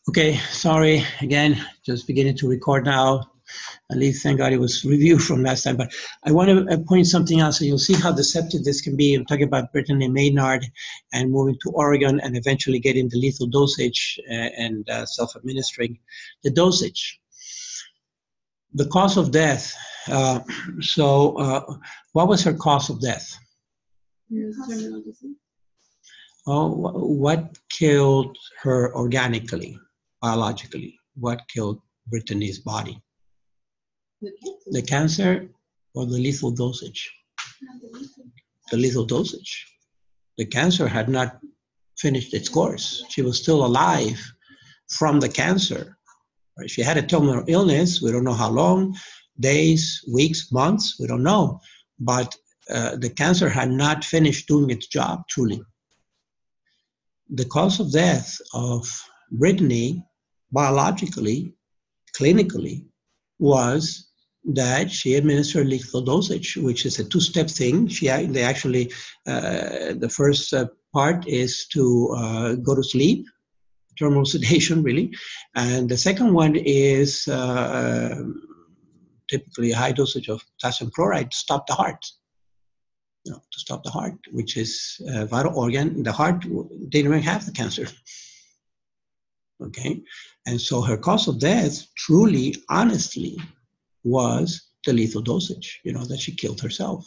Okay, sorry again, just beginning to record now. At least thank God it was reviewed from last time. But I want to point something out so you'll see how deceptive this can be. I'm talking about Brittany Maynard and moving to Oregon and eventually getting the lethal dosage and self-administering the dosage. The cause of death. What was her cause of death? Terminal disease. Oh, what killed her organically, biologically? What killed Brittany's body? The cancer or the lethal dosage? The lethal dosage. The cancer had not finished its course. She was still alive from the cancer. Right? She had a terminal illness. We don't know how long, days, weeks, months, we don't know. But the cancer had not finished doing its job, truly. The cause of death of Brittany, biologically, clinically, was that she administered lethal dosage, which is a two-step thing. The first part is to go to sleep, terminal sedation, really. And the second one is typically a high dosage of potassium chloride to stop the heart. To stop the heart, which is a vital organ. The heart didn't even have the cancer. Okay, and so her cause of death, truly, honestly, was the lethal dosage. That she killed herself.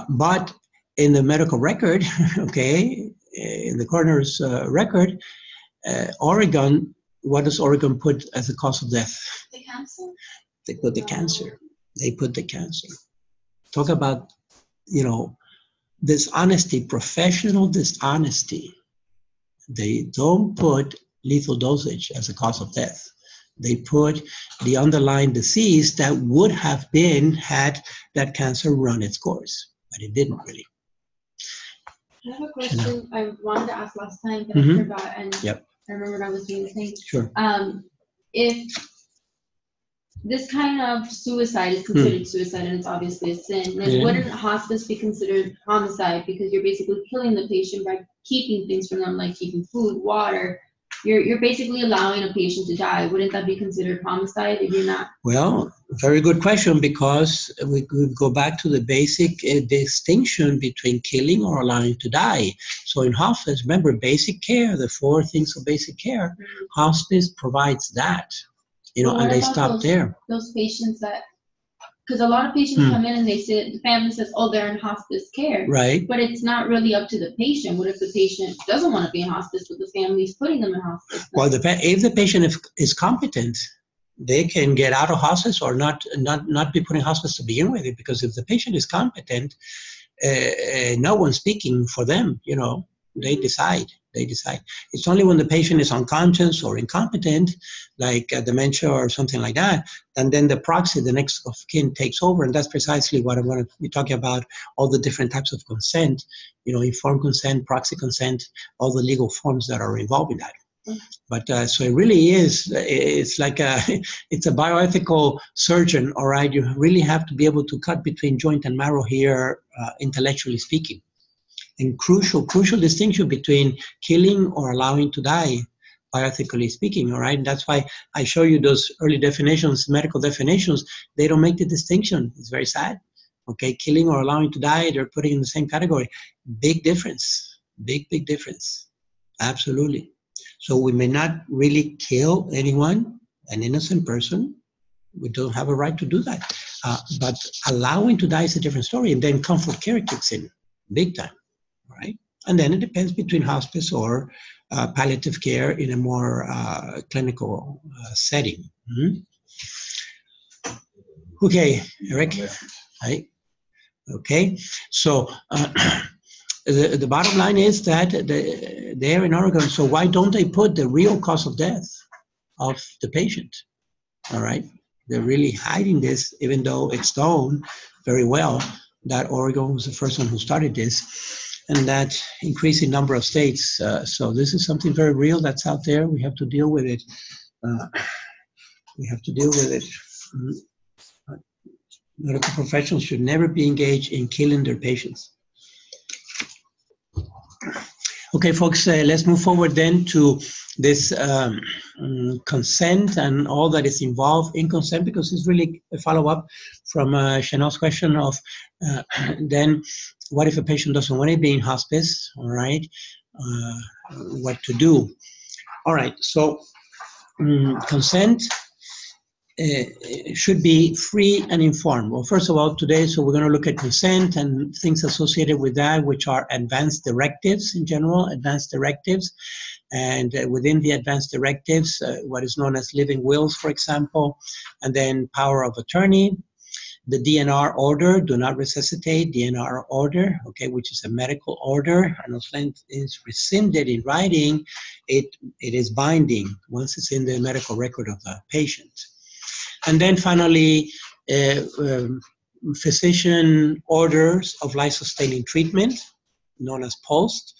But in the medical record, okay, in the coroner's record, Oregon. What does Oregon put as the cause of death? The cancer. They put the cancer. They put the cancer. Talk about dishonesty, professional dishonesty. They don't put lethal dosage as a cause of death. They put the underlying disease that would have been had that cancer run its course, but it didn't really. I have a question I wanted to ask last time, but I forgot, and yep. I remembered I was doing the thing. Sure. If this kind of suicide is considered suicide, and it's obviously a sin, then wouldn't hospice be considered homicide because you're basically killing the patient by keeping things from them, like keeping food, water? You're basically allowing a patient to die. Wouldn't that be considered homicide if you're not? Well, very good question, because we could go back to the basic distinction between killing or allowing to die. So in hospice, remember basic care, the four things of basic care, hospice provides that. And they stop there. Those patients because a lot of patients come in and the family says, oh, they're in hospice care. Right. But it's not really up to the patient. What if the patient doesn't want to be in hospice, but the family's putting them in hospice? Well, if the patient is competent, they can get out of hospice or not be put in hospice to begin with. Because if the patient is competent, no one's speaking for them, They decide. It's only when the patient is unconscious or incompetent, like dementia or something like that, and then the proxy, the next of kin, takes over. And that's precisely what I'm going to be talking about, all the different types of consent, informed consent, proxy consent, all the legal forms that are involved in that. But so it really is, it's like it's a bioethical surgeon, all right? You really have to be able to cut between joint and marrow here, intellectually speaking. And crucial distinction between killing or allowing to die, bioethically speaking, all right? And that's why I show you those early definitions, medical definitions. They don't make the distinction. It's very sad. Okay, killing or allowing to die, they're putting in the same category. Big difference. Big difference. Absolutely. So we may not really kill anyone, an innocent person. We don't have a right to do that. But allowing to die is a different story. And then comfort care kicks in, big time. Right? And then it depends between hospice or palliative care in a more clinical setting. Okay, Eric? Right? Okay, so the bottom line is that they're in Oregon, so why don't they put the real cause of death of the patient? All right? They're really hiding this, even though it's known very well that Oregon was the first one who started this. And that increasing number of states. So this is something very real that's out there. We have to deal with it. Medical professionals should never be engaged in killing their patients. Okay, folks, let's move forward then to this consent and all that is involved in consent, because it's really a follow-up from Chanel's question of then what if a patient doesn't want to be in hospice, all right? What to do? All right, so consent should be free and informed. Well, first of all, today, so we're going to look at consent and things associated with that, which are advanced directives in general, advanced directives. And within the advanced directives, what is known as living wills, for example, and then power of attorney, the DNR order, do not resuscitate, DNR order, okay, which is a medical order, and if it's rescinded in writing, it is binding once it's in the medical record of the patient. And then finally, physician orders of life-sustaining treatment, known as POST,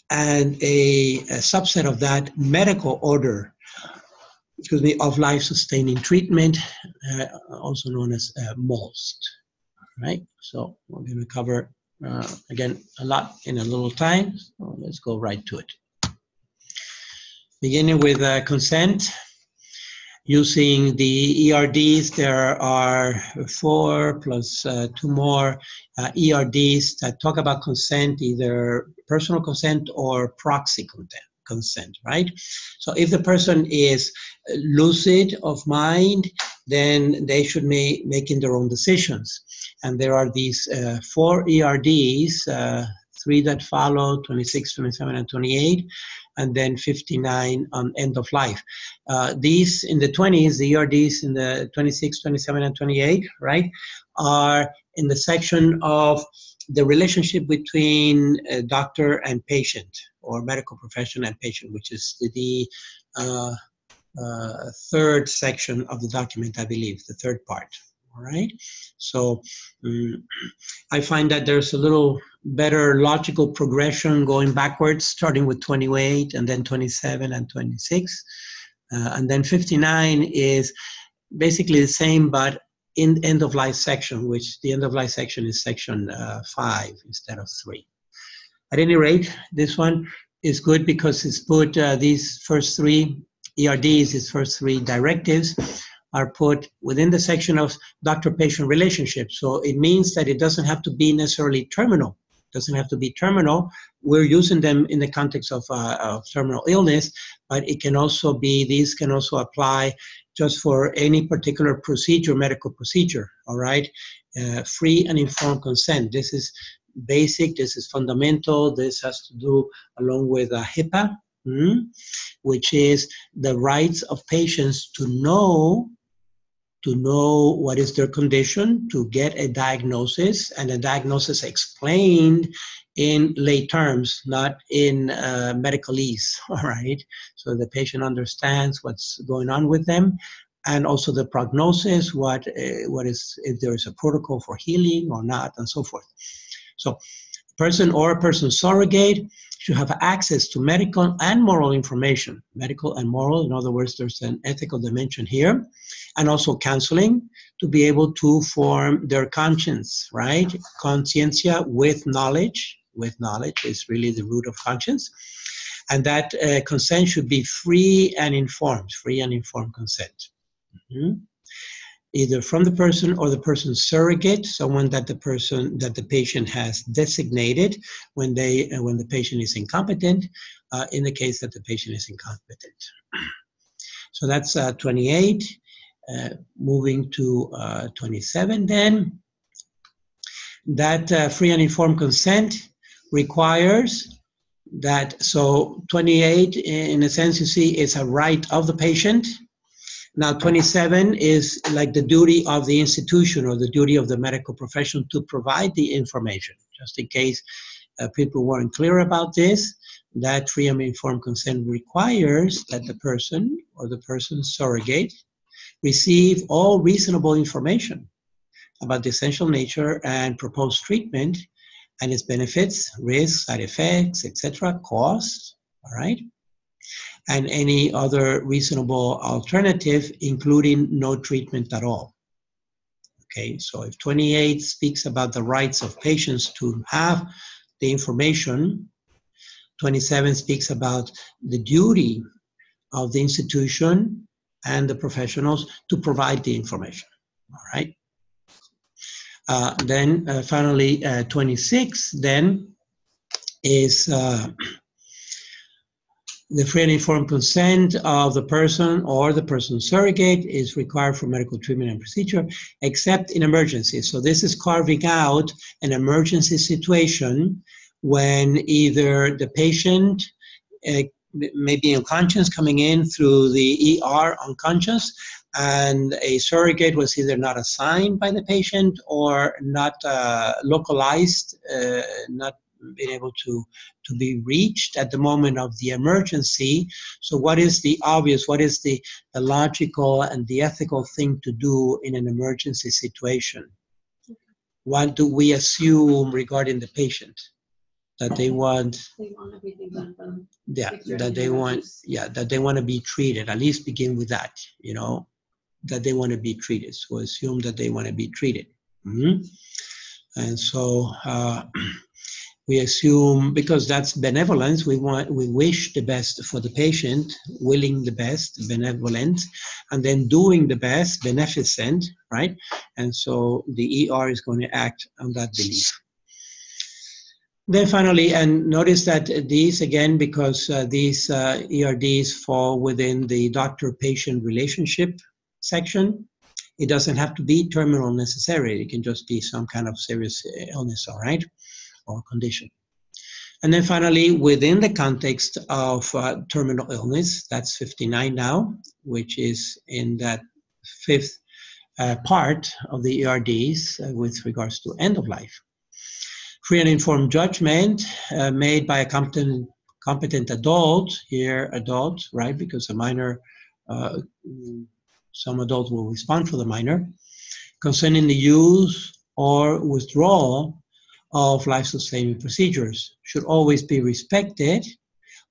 and a subset of that, medical order, of life-sustaining treatment, also known as MOST, right? So we're going to cover, again, a lot in a little time, so let's go right to it. Beginning with consent. Using the ERDs, there are 4 plus 2 more ERDs that talk about consent, either personal consent or proxy consent, right? So if the person is lucid of mind, then they should be making their own decisions. And there are these 4 ERDs, 3 that follow, 26, 27, and 28, and then 59 on end of life. These in the 20s, the ERDs in the 26, 27, and 28, right, are in the section of the relationship between doctor and patient, or medical professional and patient, which is the third section of the document, I believe, the third part. All right, so I find that there's a little better logical progression going backwards, starting with 28 and then 27 and 26. And then 59 is basically the same, but in end of life section, which the end of life section is section 5 instead of 3. At any rate, this one is good because it's put these first 3 ERDs, these first 3 directives, are put within the section of doctor-patient relationship. So it means that it doesn't have to be necessarily terminal. It doesn't have to be terminal. We're using them in the context of terminal illness, but it can also be, these can also apply just for any particular procedure, medical procedure, all right? Free and informed consent. This is basic, this is fundamental, this has to do along with HIPAA, which is the rights of patients to know what is their condition, to get a diagnosis, and a diagnosis explained in lay terms, not in medicalese, all right? So the patient understands what's going on with them, and also the prognosis, what is, if there is a protocol for healing or not, and so forth. So person or a person surrogate should have access to medical and moral information. Medical and moral, in other words, there's an ethical dimension here, and also counseling to be able to form their conscience, right? Conscientia with knowledge. With knowledge is really the root of conscience. And that consent should be free and informed consent. Either from the person or the person's surrogate, someone that the patient has designated when the patient is incompetent, in the case that the patient is incompetent. So that's 28. Moving to 27 then. That free and informed consent requires that, so 28, in a sense, you see, is a right of the patient. Now, 27 is like the duty of the institution or the duty of the medical professional to provide the information. Just in case people weren't clear about this, that free and informed consent requires that the person or the person's surrogate receive all reasonable information about the essential nature and proposed treatment and its benefits, risks, side effects, etc., costs, all right? And any other reasonable alternative, including no treatment at all. Okay, so if 28 speaks about the rights of patients to have the information 27 speaks about the duty of the institution and the professionals to provide the information. All right. Then finally, 26 then is the free and informed consent of the person or the person's surrogate is required for medical treatment and procedure, except in emergencies. So this is carving out an emergency situation when either the patient may be unconscious coming in through the ER unconscious, and a surrogate was either not assigned by the patient or not localized, not being able to be reached at the moment of the emergency. So what is the obvious, what is the logical and the ethical thing to do in an emergency situation? What do we assume regarding the patient? That they want everything done for them. that they want to be treated. At least begin with that, you know, that they want to be treated. So assume that they want to be treated. And so we assume, because that's benevolence, we wish the best for the patient, willing the best, benevolent, and then doing the best, beneficent, right? And so the ER is going to act on that belief. Then finally, and notice that these, again, because these ERDs fall within the doctor-patient relationship section, it doesn't have to be terminal necessarily. It can just be some kind of serious illness, all right, or condition. And then finally, within the context of terminal illness, that's 59 now, which is in that fifth part of the ERDs with regards to end of life. Free and informed judgment made by a competent adult, here adult, right, because a minor, some adult will respond for the minor, concerning the use or withdrawal of life-sustaining procedures should always be respected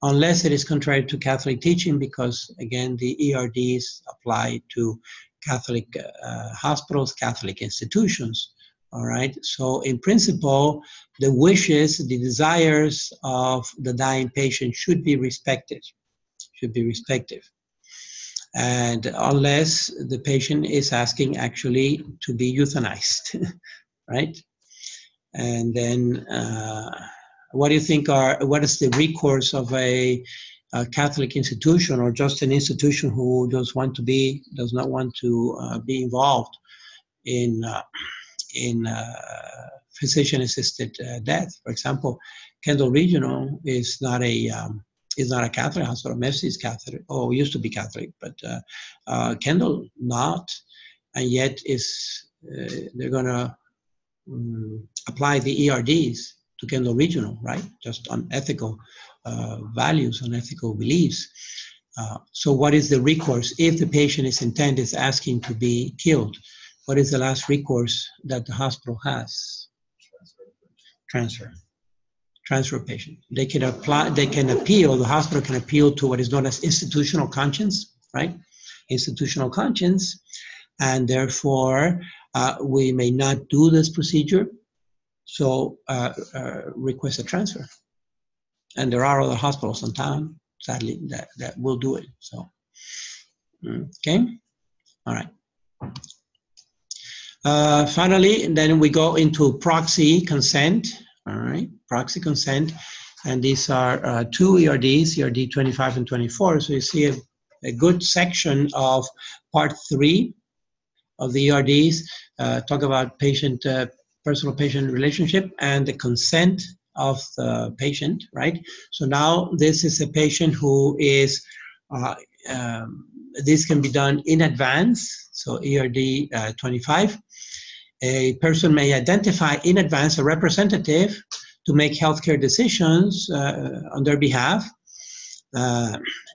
unless it is contrary to Catholic teaching, because, again, the ERDs apply to Catholic hospitals, Catholic institutions. All right, so in principle, the wishes, the desires of the dying patient should be respected, and unless the patient is asking actually to be euthanized, right? And then what do you think what is the recourse of a Catholic institution, or just an institution who does not want to be involved in physician-assisted death? For example, Kendall Regional is not a Catholic hospital. Messi is Catholic, used to be Catholic, but Kendall not, and yet they're going to apply the ERDs to Kendall Regional, right? Just on ethical values, on ethical beliefs. So what is the recourse if the patient's intent is asking to be killed? What is the last recourse that the hospital has? Transfer patient. They can appeal, the hospital can appeal to what is known as institutional conscience, right? Institutional conscience, and therefore we may not do this procedure, so request a transfer. And there are other hospitals in town, sadly, that will do it, so, okay, all right. Finally, and then we go into proxy consent, all right, proxy consent, and these are two ERDs, ERD 25 and 24, so you see a good section of part 3 of the ERDs, talk about personal patient relationship and the consent of the patient, right? So now this is a patient who is, this can be done in advance, so ERD 25. A person may identify in advance a representative to make healthcare decisions on their behalf.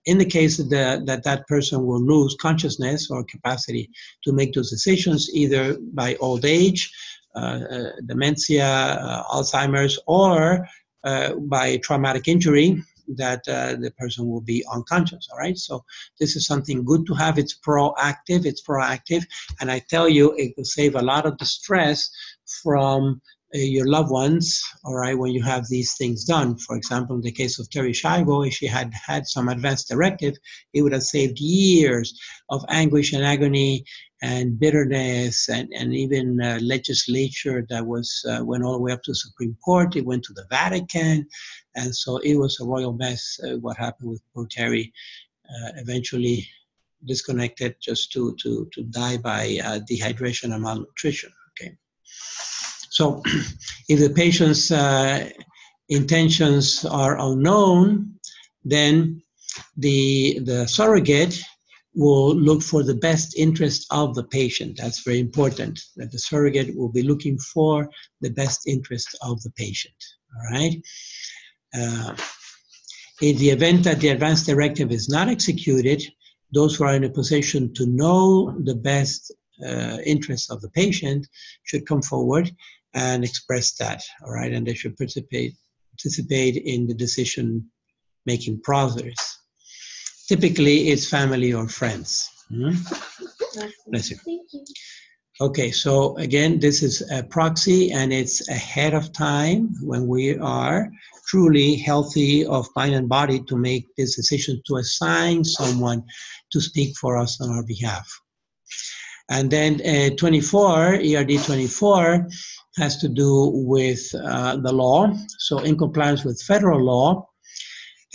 In the case that person will lose consciousness or capacity to make those decisions, either by old age, dementia, Alzheimer's, or by traumatic injury, that the person will be unconscious, all right? So this is something good to have. It's proactive, and I tell you, it will save a lot of the stress from your loved ones, all right, when you have these things done. For example, in the case of Terry Schiavo, if she had had some advance directive, it would have saved years of anguish and agony and bitterness, and even legislature that went all the way up to the Supreme Court. It went to the Vatican, and so it was a royal mess what happened with poor Terry, eventually disconnected just to die by dehydration and malnutrition. Okay. So if the patient's intentions are unknown, then the surrogate will look for the best interest of the patient. That's very important, that the surrogate will be looking for the best interest of the patient, all right? In the event that the advance directive is not executed, those who are in a position to know the best interests of the patient should come forward and express that, all right? And they should participate in the decision-making process. Typically, it's family or friends. Bless you. Thank you. Okay, so again, this is a proxy, and it's ahead of time when we are truly healthy of mind and body to make this decision to assign someone to speak for us on our behalf. And then 24, ERD 24, has to do with the law. So in compliance with federal law,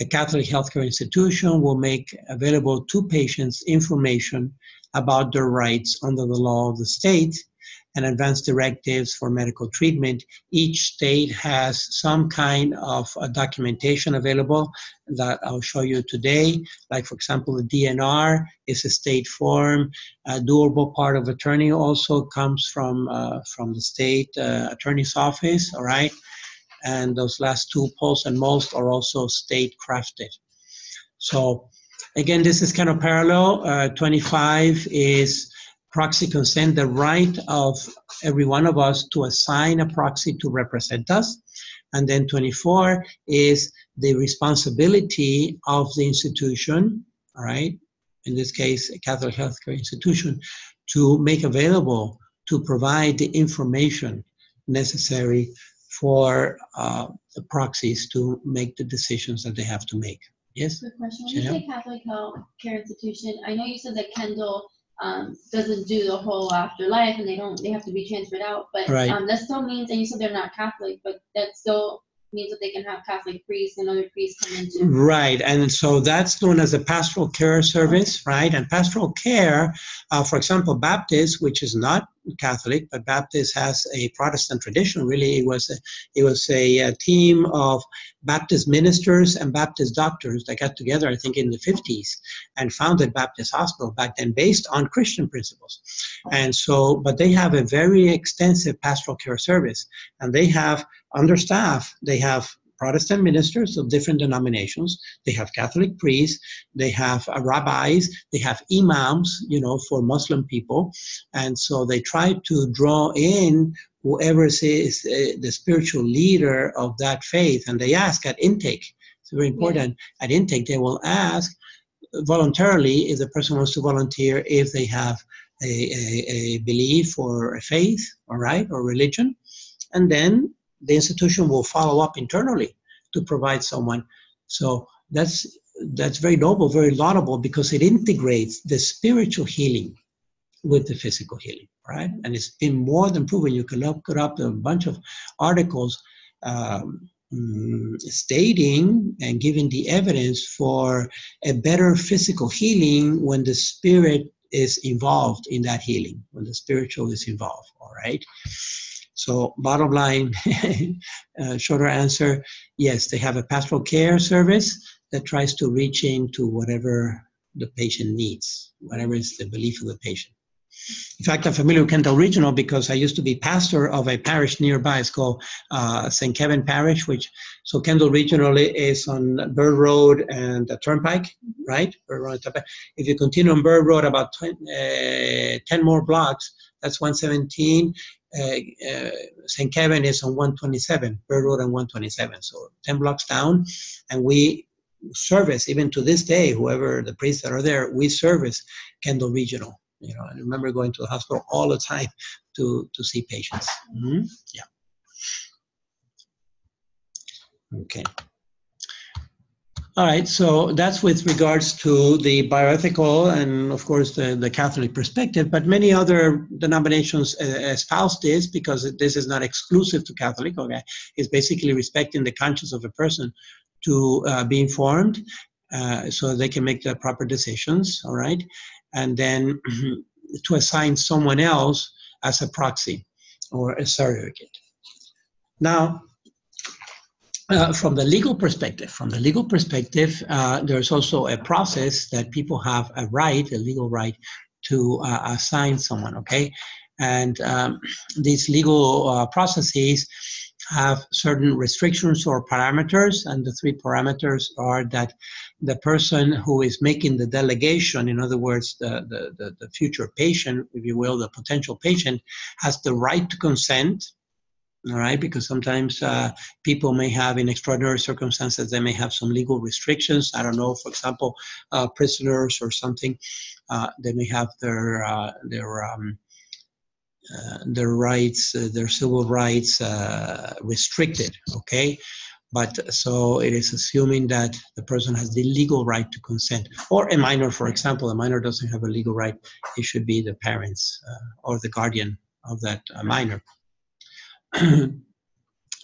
a Catholic healthcare institution will make available to patients information about their rights under the law of the state and advance directives for medical treatment. Each state has some kind of documentation available that I'll show you today. Like, for example, the DNR is a state form. A durable part of attorney also comes from the state attorney's office, all right? And those last two, pulse and most, are also state crafted. So again, this is kind of parallel. 25 is proxy consent, the right of every one of us to assign a proxy to represent us. And then 24 is the responsibility of the institution, all right, in this case, a Catholic healthcare institution, to make available, to provide the information necessary for the proxies to make the decisions that they have to make. Yes? Quick question. When you say Catholic health care institution, I know you said that Kendall doesn't do the whole afterlife and they have to be transferred out, but right. That still means, and you said they're not Catholic, but that still means that they can have Catholic priests and other priests come in too. Right, and so that's known as a pastoral care service, right? And pastoral care, for example, Baptist, which is not Catholic, but Baptist has a Protestant tradition. Really, it was a team of Baptist ministers and Baptist doctors that got together, I think, in the 50s and founded Baptist Hospital back then, based on Christian principles. And so, but they have a very extensive pastoral care service, and they have under staff, they have Protestant ministers of different denominations, they have Catholic priests, they have rabbis, they have imams, for Muslim people. And so they try to draw in whoever is the spiritual leader of that faith. And they ask at intake, it's very important, at intake, they will ask voluntarily if the person wants to volunteer, if they have a belief or a faith, all right, or religion. And then the institution will follow up internally to provide someone. So that's very noble, very laudable, because it integrates the spiritual healing with the physical healing, right? And it's been more than proven. You can look it up, a bunch of articles stating and giving the evidence for a better physical healing when the spirit is involved in that healing, when the spiritual is involved, all right? So bottom line, shorter answer, yes, they have a pastoral care service that tries to reach into whatever the patient needs, whatever is the belief of the patient. In fact, I'm familiar with Kendall Regional because I used to be pastor of a parish nearby. It's called St. Kevin Parish, so Kendall Regional is on Bird Road and the Turnpike, right? Bird Road and Turnpike. If you continue on Bird Road about 10 more blocks, that's 117. St. Kevin is on 127, Bird Road and 127, so 10 blocks down, and we service, even to this day, whoever the priests that are there, we service Kendall Regional. I remember going to the hospital all the time to see patients. Mm-hmm. Yeah. Okay. All right, so that's with regards to the bioethical and, of course, the Catholic perspective, but many other denominations espouse this because this is not exclusive to Catholic, okay? It's basically respecting the conscience of a person to be informed so they can make the proper decisions, all right? And then to assign someone else as a proxy or a surrogate. Now, from the legal perspective, there's also a process that people have a legal right to assign someone, okay? And these legal processes have certain restrictions or parameters, and the three parameters are that the person who is making the delegation, in other words, the future patient, if you will, the potential patient, has the right to consent. All right, because sometimes people may have, in extraordinary circumstances, they may have some legal restrictions. I don't know, for example, prisoners or something, they may have their rights, their civil rights restricted. Okay, but so it is assuming that the person has the legal right to consent. Or a minor, for example, a minor doesn't have a legal right. It should be the parents or the guardian of that minor.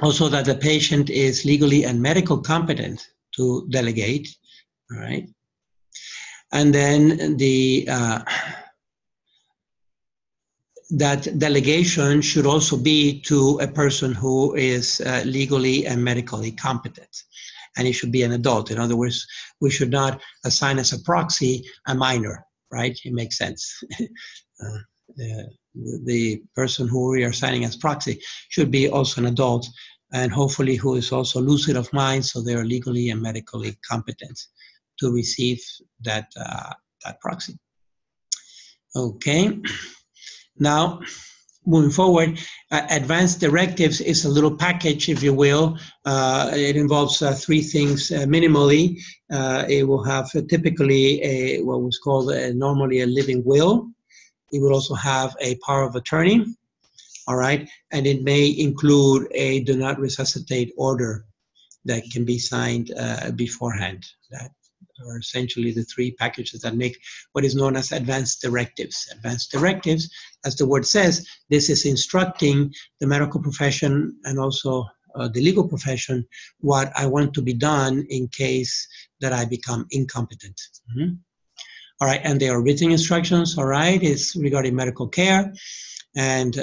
Also, that the patient is legally and medical competent to delegate, all right? And then that delegation should also be to a person who is legally and medically competent, and it should be an adult. In other words, we should not assign as a proxy a minor, right? It makes sense. The person who we are assigning as proxy should be also an adult, and hopefully who is also lucid of mind, so they are legally and medically competent to receive that proxy. Okay. Now, moving forward, advanced directives is a little package, if you will. It involves three things minimally. It will have typically what was called normally a living will. It will also have a power of attorney, all right? And it may include a do not resuscitate order that can be signed beforehand. That are essentially the three packages that make what is known as advanced directives. Advanced directives, as the word says, this is instructing the medical profession and also the legal profession what I want to be done in case that I become incompetent. Mm-hmm. All right, and there are written instructions, all right, it's regarding medical care, and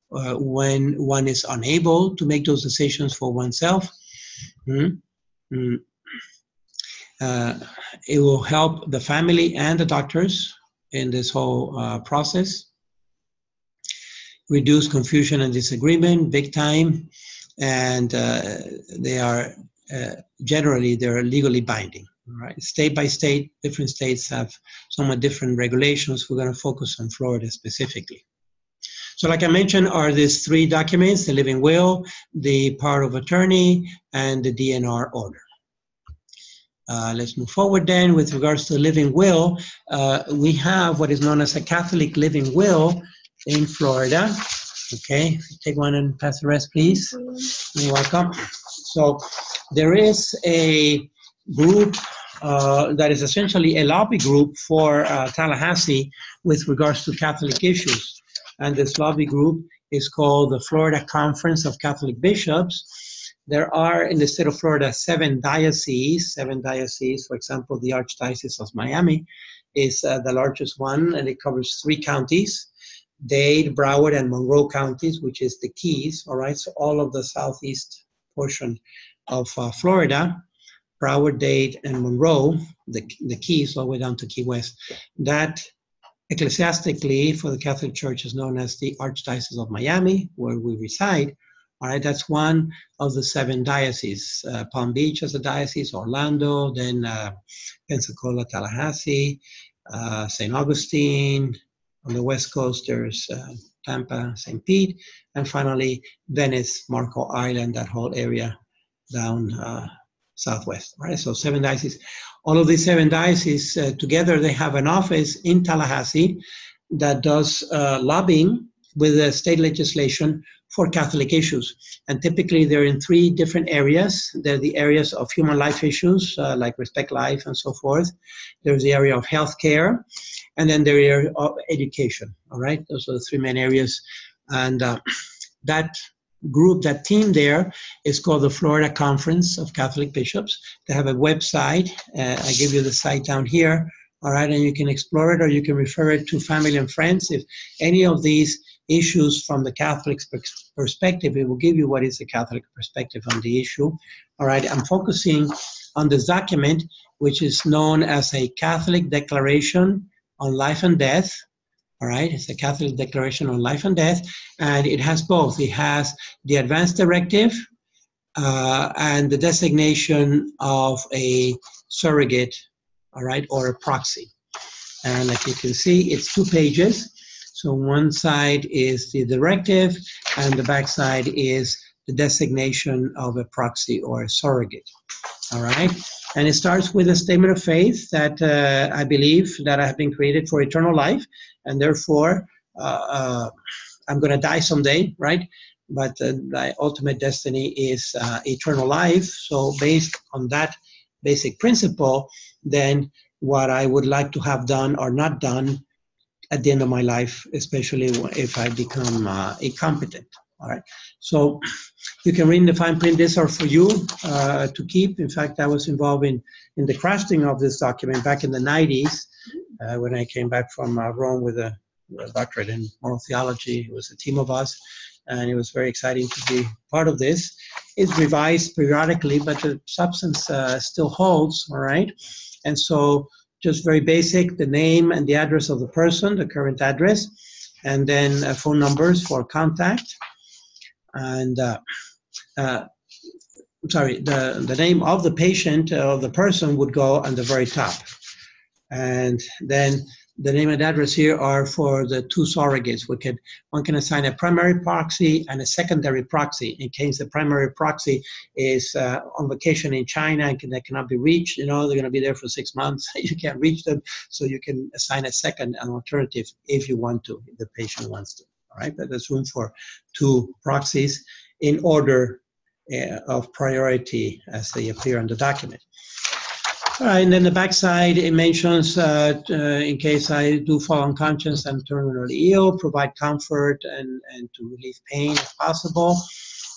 when one is unable to make those decisions for oneself, it will help the family and the doctors in this whole process, reduce confusion and disagreement big time, and they are generally, they're legally binding. Right, state by state, different states have somewhat different regulations. We're going to focus on Florida specifically. So like I mentioned, are these three documents: the living will, the power of attorney, and the DNR order. Let's move forward then. With regards to the living will, we have what is known as a Catholic living will in Florida. Okay, take one and pass the rest, please. You're welcome. So there is a group that is essentially a lobby group for Tallahassee with regards to Catholic issues. And this lobby group is called the Florida Conference of Catholic Bishops. There are in the state of Florida 7 dioceses. For example, the Archdiocese of Miami is the largest one, and it covers 3 counties, Dade, Broward, and Monroe counties, which is the Keys, all right? So all of the southeast portion of Florida, Broward, Dade, and Monroe, the Keys, all the way down to Key West. That ecclesiastically for the Catholic Church is known as the Archdiocese of Miami, where we reside. All right, that's one of the 7 dioceses. Palm Beach as a diocese, Orlando, then Pensacola, Tallahassee, St. Augustine. On the West Coast, there's Tampa, St. Pete, and finally Venice, Marco Island, that whole area down southwest, right? So 7 dioceses. All of these 7 dioceses together, they have an office in Tallahassee that does lobbying with the state legislation for Catholic issues. And typically they're in three different areas. They're the areas of human life issues, like respect life and so forth. There's the area of healthcare, and then the area of education, all right? Those are the three main areas. And that group, that team there is called the Florida Conference of Catholic Bishops. They have a website. I give you the site down here, all right? And you can explore it, or you can refer it to family and friends. If any of these issues from the Catholic perspective, it will give you what is the Catholic perspective on the issue. All right, I'm focusing on this document, which is known as a Catholic Declaration on Life and Death. All right, it's a Catholic Declaration on Life and Death, and it has both. It has the Advance Directive and the designation of a surrogate, all right, or a proxy. And like you can see, it's 2 pages. So one side is the directive, and the back side is the designation of a proxy or a surrogate. All right, and it starts with a statement of faith that I believe that I have been created for eternal life, and therefore I'm going to die someday, right? But my ultimate destiny is eternal life. So based on that basic principle, then what I would like to have done or not done at the end of my life, especially if I become incompetent. All right. So you can read the fine print. These are for you to keep. In fact, I was involved in the crafting of this document back in the 90s when I came back from Rome with a doctorate in moral theology. It was a team of us, and it was very exciting to be part of this. It's revised periodically, but the substance still holds. All right. And so just very basic, the name and the address of the person, the current address, and then phone numbers for contact. And sorry, the name of the patient or the person would go on the very top. And then the name and address here are for the 2 surrogates. One can assign a primary proxy and a secondary proxy in case the primary proxy is on vacation in China and they cannot be reached. You know, they're going to be there for 6 months. You can't reach them, so you can assign a second, an alternative, if you want to, if the patient wants to. All right, but there's room for 2 proxies in order of priority as they appear on the document. All right, and then the backside, it mentions, in case I do fall unconscious and terminally ill, provide comfort and to relieve pain if possible,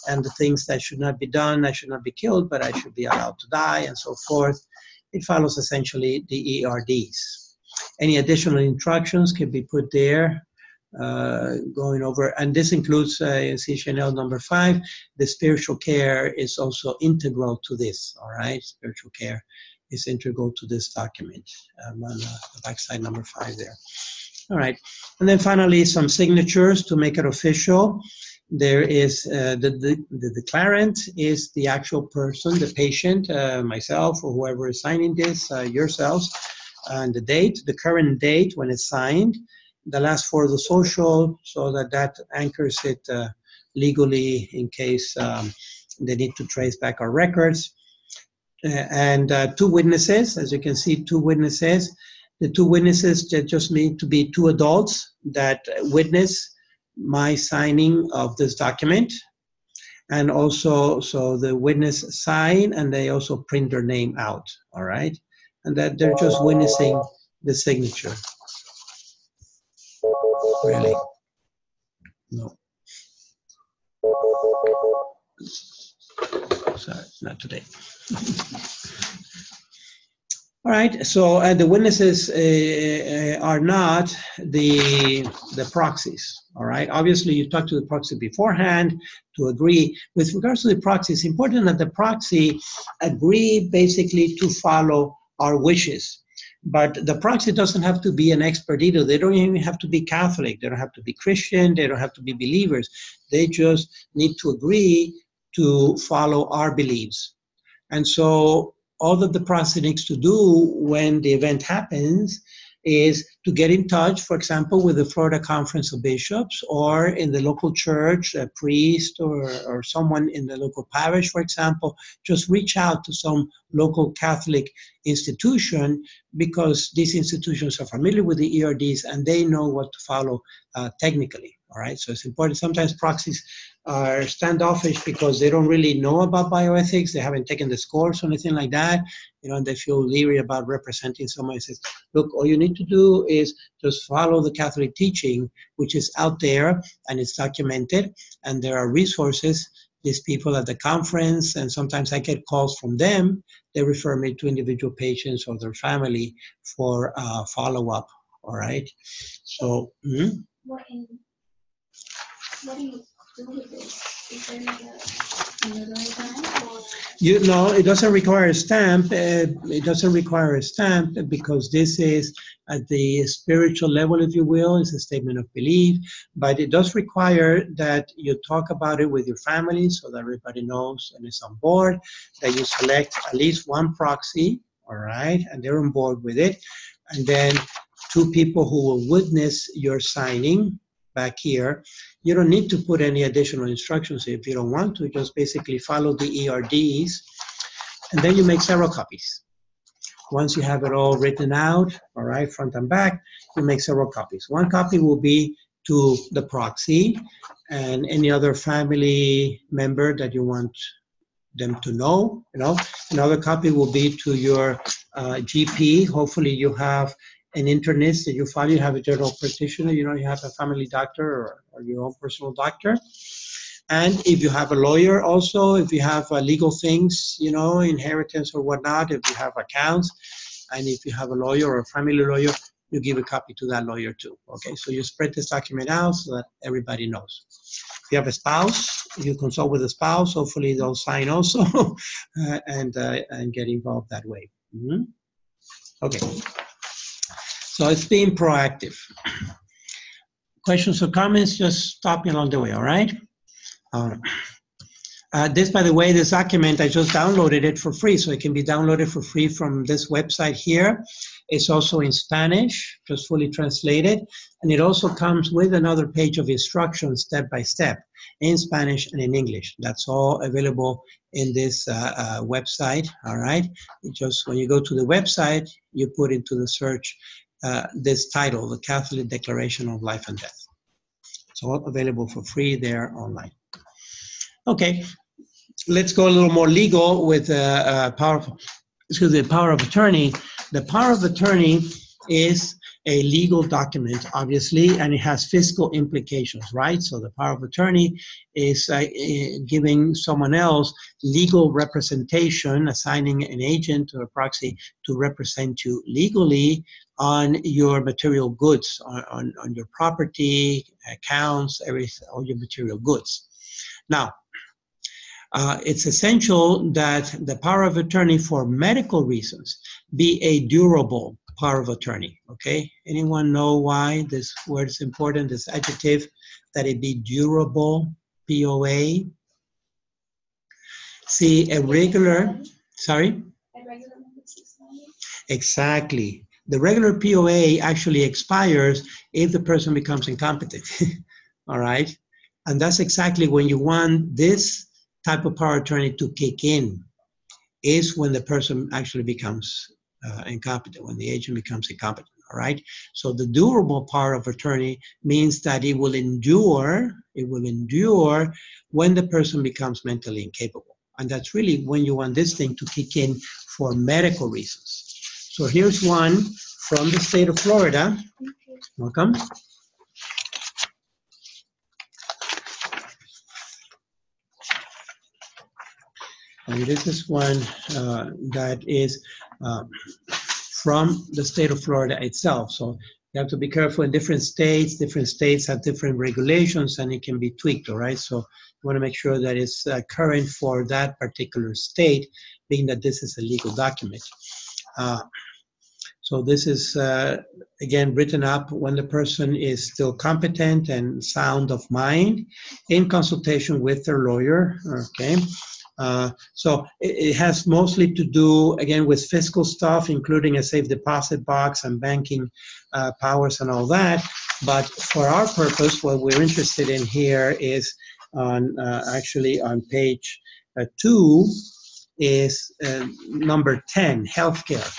and the things that should not be done. I should not be killed, but I should be allowed to die, and so forth. It follows essentially the ERDs. Any additional instructions can be put there, going over, and this includes, you see Chanel number 5, the spiritual care is also integral to this, all right? Spiritual care is integral to this document. On the backside, number 5 there. All right, and then finally some signatures to make it official. There is the declarant is the actual person, the patient, myself or whoever is signing this, yourselves, and the date, the current date when it's signed, the last 4 of the social, so that anchors it legally in case they need to trace back our records. And 2 witnesses, as you can see, 2 witnesses. The 2 witnesses just need to be 2 adults that witness my signing of this document. And also, so the witness sign and they also print their name out, all right? And that they're just witnessing the signature. Really? No. Sorry, not today. All right, so the witnesses are not the proxies, all right? Obviously, you talk to the proxy beforehand to agree. With regards to the proxy, it's important that the proxy agree basically to follow our wishes. But the proxy doesn't have to be an expert either. They don't even have to be Catholic. They don't have to be Christian. They don't have to be believers. They just need to agree to follow our beliefs. And so all that the proxy needs to do when the event happens is to get in touch, for example, with the Florida Conference of Bishops or in the local church, a priest or someone in the local parish, for example. Just reach out to some local Catholic institution because these institutions are familiar with the ERDs and they know what to follow technically, All right, so it's important. Sometimes proxies are standoffish because they don't really know about bioethics. They haven't taken this course or anything like that, and they feel leery about representing someone. Says, look, all you need to do is just follow the Catholic teaching, which is out there and it's documented, and there are resources. These people at the conference, and sometimes I get calls from them. They refer me to individual patients or their family for follow-up. All right, so. What do you do with this? Is there like another exam? No, it doesn't require a stamp. It doesn't require a stamp because this is at the spiritual level, if you will. It's a statement of belief, but it does require that you talk about it with your family so that everybody knows and is on board, that you select at least one proxy, all right, and they're on board with it, and then 2 people who will witness your signing back here. You don't need to put any additional instructions if you don't want to. Just basically follow the ERDs, and then you make several copies. Once you have it all written out, all right, front and back, you make several copies. One copy will be to the proxy and any other family member that you want them to know, Another copy will be to your GP. Hopefully you have an internist that you follow, you have a general practitioner, you have a family doctor or your own personal doctor. And if you have a lawyer also, if you have legal things, inheritance or whatnot, if you have accounts, and if you have a lawyer or a family lawyer, you give a copy to that lawyer too, okay? So you spread this document out so that everybody knows. If you have a spouse, you consult with a spouse, hopefully they'll sign also and get involved that way. Mm-hmm. Okay. So it's being proactive. Questions or comments, just stop me along the way, all right? This, by the way, this document, I just downloaded it for free, so it can be downloaded for free from this website here. It's also in Spanish, just fully translated, and it also comes with another page of instructions step by step in Spanish and in English. That's all available in this website, all right? Just when you go to the website, you put into the search this title, the Catholic Declaration of Life and Death. It's all available for free there online. Okay, let's go a little more legal with power of attorney. The power of attorney is a legal document, obviously, and it has fiscal implications, right? So the power of attorney is giving someone else legal representation, assigning an agent or a proxy to represent you legally on your material goods, on your property, accounts, everything, all your material goods. Now, it's essential that the power of attorney for medical reasons be a durable power of attorney, okay? Anyone know why this word is important, this adjective, that it be durable, POA? See, a regular, sorry? Exactly. The regular POA actually expires if the person becomes incompetent, all right? And that's exactly when you want this type of power of attorney to kick in, is when the person actually becomes incompetent, when the agent becomes incompetent, all right? So the durable power of attorney means that it will endure when the person becomes mentally incapable. And that's really when you want this thing to kick in for medical reasons. So here's one from the state of Florida. Welcome. And this is one that is from the state of Florida itself. So you have to be careful in different states have different regulations and it can be tweaked, all right? So you want to make sure that it's current for that particular state, being that this is a legal document. So this is, again, written up when the person is still competent and sound of mind in consultation with their lawyer, okay? So it has mostly to do, again, with fiscal stuff, including a safe deposit box and banking powers and all that. But for our purpose, what we're interested in here is on actually on page 2 is number 10, healthcare.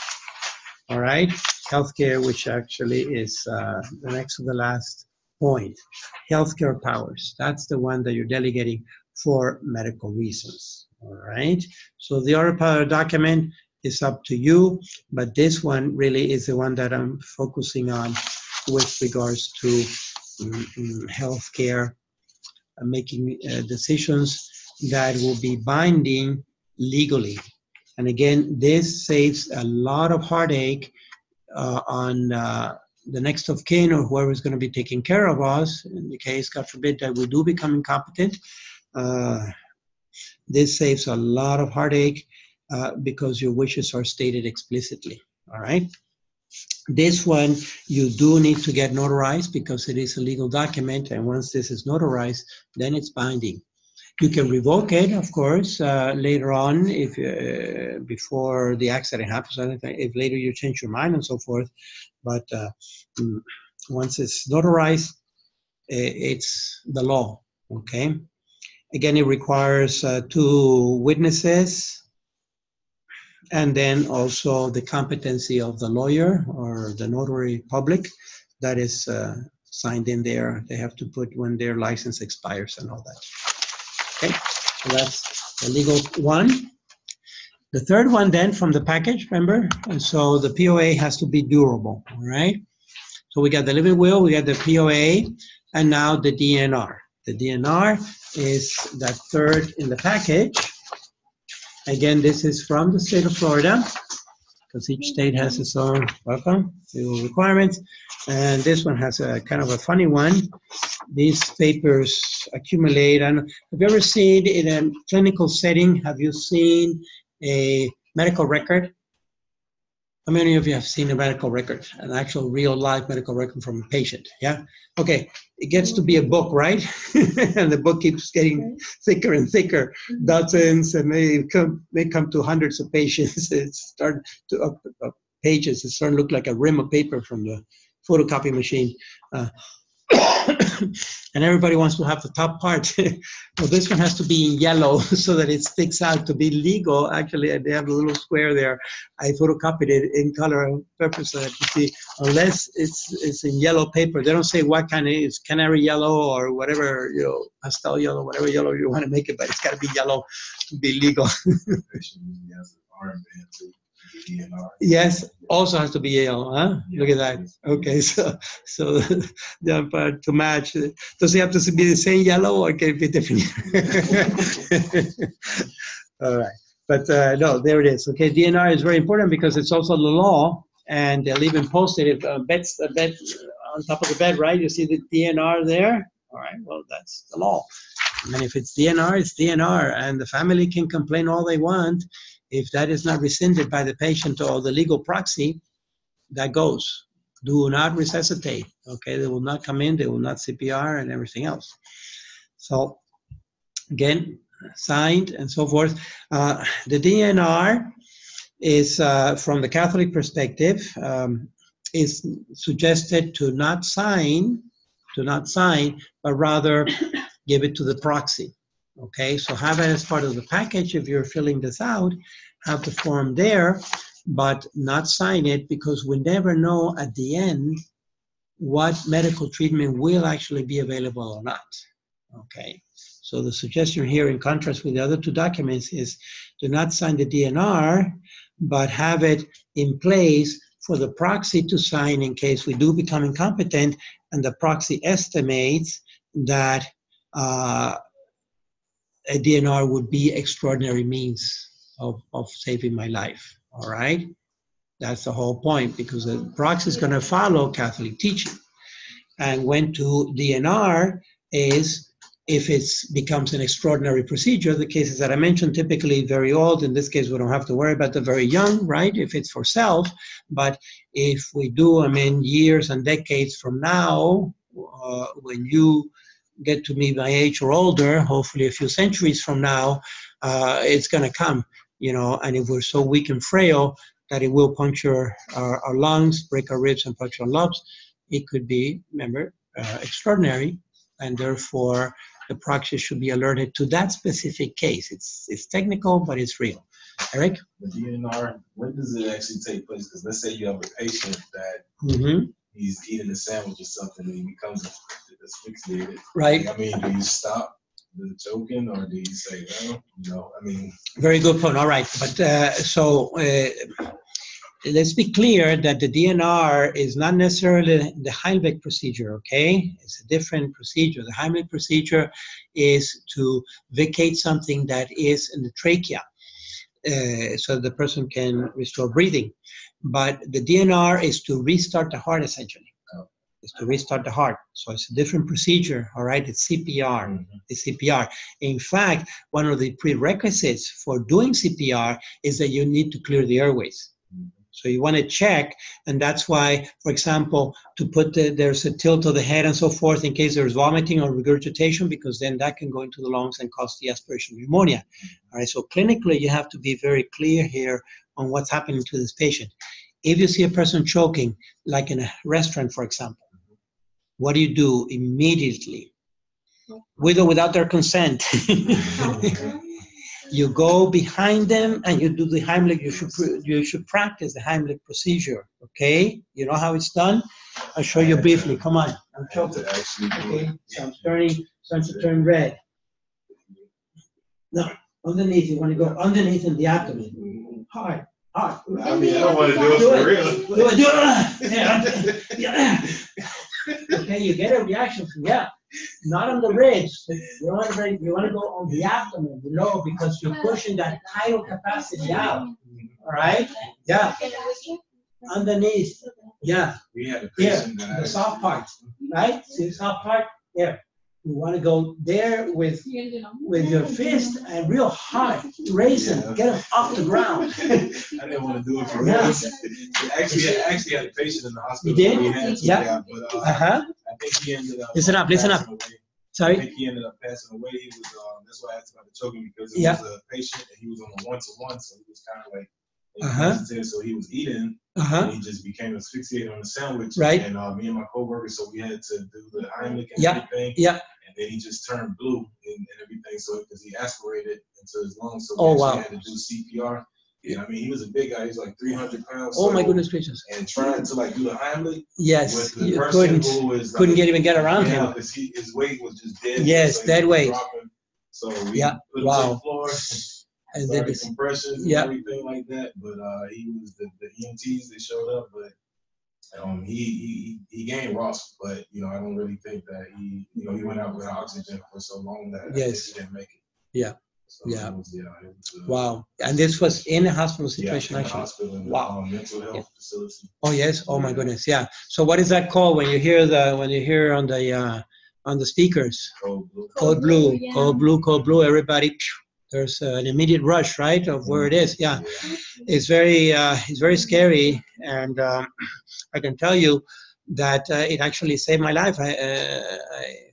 All right, healthcare, which actually is the next to the last point. Healthcare powers. That's the one that you're delegating for medical reasons. All right. So the other part of the document is up to you, but this one really is the one that I'm focusing on with regards to healthcare, making decisions that will be binding legally. And again, this saves a lot of heartache on the next of kin or whoever is going to be taking care of us. In the case, God forbid, that we do become incompetent, this saves a lot of heartache because your wishes are stated explicitly. All right. This one you do need to get notarized because it is a legal document, and once this is notarized, then it's binding. You can revoke it, of course, later on if before the accident happens. If later you change your mind and so forth, but once it's notarized, it's the law. Okay. Again, it requires 2 witnesses. And then also the competency of the lawyer or the notary public that is signed in there. They have to put when their license expires and all that. Okay, so that's the legal one. The third one then from the package, remember? And so the POA has to be durable, all right? So we got the living will, we got the POA, and now the DNR. The DNR is that third in the package. Again, this is from the state of Florida, because each state has its own legal requirements. And this one has a kind of a funny one. These papers accumulate. And have you ever seen in a clinical setting, have you seen a medical record? How many of you have seen a medical record, an actual real life medical record from a patient? Yeah? Okay, it gets to be a book, right? And the book keeps getting thicker and thicker, dozens, and may come to hundreds of pages. It's starting to pages. It's starting to look like a rim of paper from the photocopy machine. And everybody wants to have the top part. Well, this one has to be in yellow so that it sticks out to be legal. Actually, they have a little square there. I photocopied it in color on purpose so that you see, unless it's in yellow paper, they don't say what kind it is, canary yellow or whatever, pastel yellow, whatever yellow you want to make it, but it's got to be yellow to be legal. Yes, also has to be yellow, huh? Yeah. Look at that. Okay, so the to match, does it have to be the same yellow or can it be different? All right, but no, there it is. Okay, DNR is very important because it's also the law, and they'll even post it if a bed on top of the bed, right? You see the DNR there. All right, well, that's the law. And if it's DNR, it's DNR, and the family can complain all they want. If that is not rescinded by the patient or the legal proxy, that goes. Do not resuscitate, okay? They will not come in, they will not CPR and everything else. So, again, signed and so forth. The DNR is, from the Catholic perspective, is suggested to not sign, but rather give it to the proxy. Okay, so have it as part of the package if you're filling this out, have the form there, but not sign it because we never know at the end what medical treatment will actually be available or not. Okay, so the suggestion here, in contrast with the other 2 documents, is to not sign the DNR, but have it in place for the proxy to sign in case we do become incompetent and the proxy estimates that a DNR would be extraordinary means of saving my life, all right? That's the whole point, because the proxy is going to follow Catholic teaching. And when to DNR is if it becomes an extraordinary procedure. The cases that I mentioned, typically very old. In this case, we don't have to worry about the very young, right, if it's for self. But if we do, years and decades from now, when you get to be my age or older, hopefully a few centuries from now, it's going to come, and if we're so weak and frail that it will puncture our lungs, break our ribs, and puncture our lungs, it could be, remember, extraordinary, and therefore the proxy should be alerted to that specific case. It's technical, but it's real. Eric? The DNR, when does it actually take place? Because let's say you have a patient that he's eating a sandwich or something, and he becomes asphyxiated. Right. I mean, do you stop the choking or do you say no? I mean. Very good point. All right. But let's be clear that the DNR is not necessarily the Heimlich procedure, okay? It's a different procedure. The Heimlich procedure is to vacate something that is in the trachea so the person can restore breathing. But the DNR is to restart the heart, essentially. Is to restart the heart. So it's a different procedure, all right? It's CPR. Mm-hmm. It's CPR. In fact, one of the prerequisites for doing CPR is that you need to clear the airways. So you want to check, and that's why, for example, to put there's a tilt of the head and so forth in case there's vomiting or regurgitation, because then that can go into the lungs and cause the aspiration pneumonia. All right, so clinically you have to be very clear here on what's happening to this patient. If you see a person choking, like in a restaurant, for example, what do you do immediately? With or without their consent. You go behind them and you do the Heimlich. You should practice the Heimlich procedure. Okay, you know how it's done. I'll show you briefly. Come on, I'm choking. Okay, so I'm starting to turn red. No, underneath. You want to go underneath in the abdomen. Hard. I mean, I don't want to do it for real. Do it. Yeah. Okay, you get a reaction from not on the ribs. You want to go on the abdomen below because you're pushing that tidal capacity out. All right? Yeah. Underneath. Yeah. Here, the soft part. Right? See the soft part? There. You want to go there with your fist and real hard, raise them, get them off the ground. I didn't want to do it for real. Actually had a patient in the hospital. You did? Yeah. But, I think he ended up. Listen up. Sorry. I think he ended up passing away. He was. That's why I asked about the choking because it was a patient and he was on a 1-to-1, so he was kind of like. So he was eating. And he just became asphyxiated on the sandwich. Right. And me and my coworkers, so we had to do the Heimlich and everything. Yeah. And then he just turned blue and everything, so because he aspirated into his lungs, so we had to do CPR. And I mean, he was a big guy; he was like 300 pounds. Oh my goodness gracious! And trying to like do the Heimlich. Yes, with the you person who is couldn't even get around him. Because his weight was just dead. Yes, so dead weight. So we put him on the floor. And then the compressions and everything like that. But he was the EMTs that showed up, but. He gained ROS, but I don't really think that he went out with oxygen for so long that he didn't make it. Yeah. So it was, wow. And this was in a hospital situation, in actually. Hospital, in wow. The, mental health facility. Oh yes. Oh my goodness. Yeah. So what is that called when you hear on the speakers? Code blue. Code blue. Yeah. Code blue. Code blue. Everybody. There's an immediate rush, right, of where it is. Yeah, it's very scary, and I can tell you that it actually saved my life. I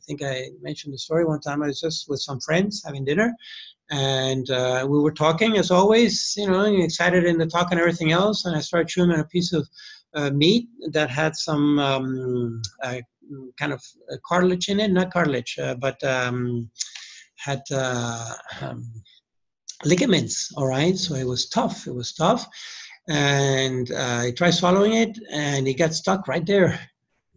think I mentioned the story one time. I was just with some friends having dinner, and we were talking as always, excited in the talk and everything else. And I started chewing on a piece of meat that had some kind of cartilage in it, not cartilage, but had ligaments, all right? So it was tough, and I tried swallowing it, and it got stuck right there.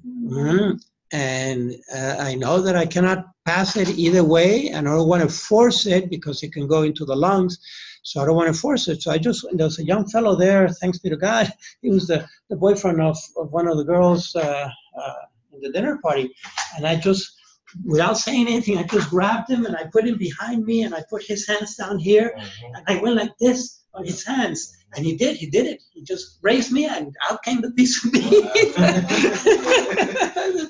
Mm-hmm. And I know that I cannot pass it either way, and I don't want to force it because it can go into the lungs, so I don't want to force it. So there was a young fellow there, thanks be to God. He was the boyfriend of one of the girls in the dinner party, and I just, without saying anything, I just grabbed him and I put him behind me and I put his hands down here and I went like this on his hands, and he did it. He just raised me and out came the piece of meat.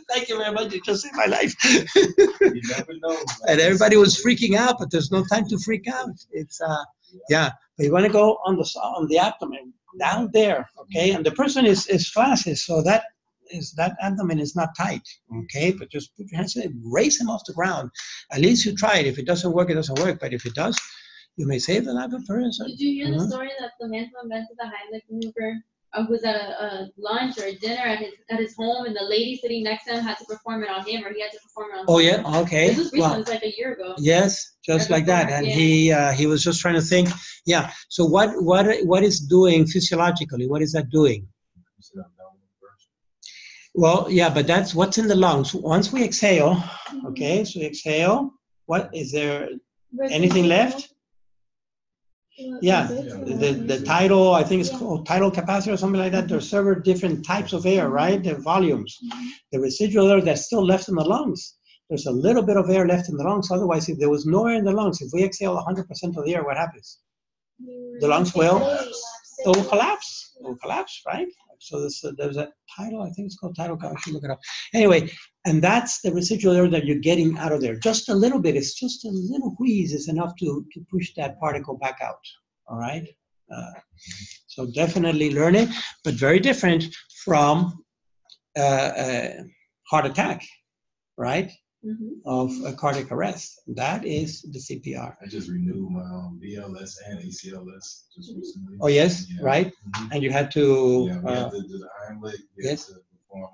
Thank you very much. You just saved my life. You never know. And everybody was freaking out, but there's no time to freak out. It's but you want to go on the abdomen down there, okay? And the person is flaccid, so that abdomen is not tight, okay? But just put your hands in it, raise him off the ground. At least you try it. If it doesn't work, it doesn't work. But if it does, you may save the life of a person. Did you hear the story that the man who invented the Heimlich maneuver was at a lunch or a dinner at his home, and the lady sitting next to him had to perform it on him, or he had to perform it on Oh, yeah? Okay. This was recently, it was like a year ago. Yes, just like that. And he was just trying to think, so what is doing physiologically? What is that doing? Well, yeah, but that's what's in the lungs. Once we exhale, okay, so exhale, what is there anything left? Yeah, the tidal, I think it's called tidal capacity or something like that. There's several different types of air, right? The volumes. The residual air that's still left in the lungs. There's a little bit of air left in the lungs. Otherwise, if there was no air in the lungs, if we exhale 100% of the air, what happens? The lungs will collapse. It will collapse, right? So there's a tidal, I think it's called tidal, I should look it up. Anyway, and that's the residual air that you're getting out of there. Just a little bit, it's just a little wheeze is enough to push that particle back out, all right? So definitely learn it, but very different from heart attack, right? Of a cardiac arrest. That is the CPR. I just renewed my BLS and ACLS just recently. Oh, yes, yeah. Right? And you had to... Yeah, we had to do the Heimlich. Yes. To perform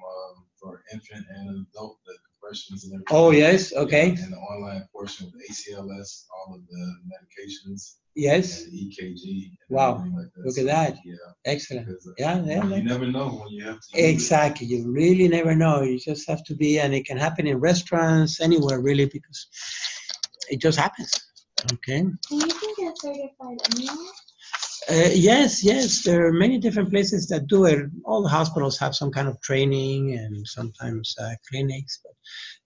for infant and adult, the compressions and everything. Oh, yes, okay. And the online portion with the ACLS, all of the medications. Yes. And the EKG. And wow. Like that. Look at that. Yeah. Excellent. Because, yeah. You never know when you have to. Exactly. You really never know. You just have to be, and it can happen in restaurants, anywhere really, because it just happens. Okay. Can you get certified anywhere? Yes. There are many different places that do it. All the hospitals have some kind of training and sometimes clinics. But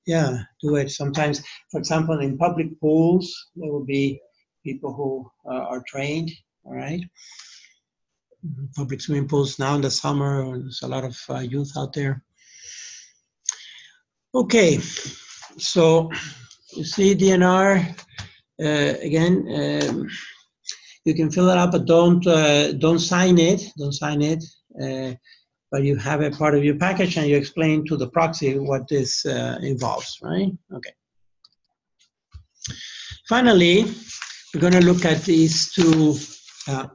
yeah, do it. Sometimes, for example, in public pools, there will be people who are trained, all right? Public swimming pools now in the summer, there's a lot of youth out there. Okay, so you see DNR, again, you can fill it out, but don't sign it, but you have a part of your package and you explain to the proxy what this involves, right? Okay. Finally, we're going to look at these two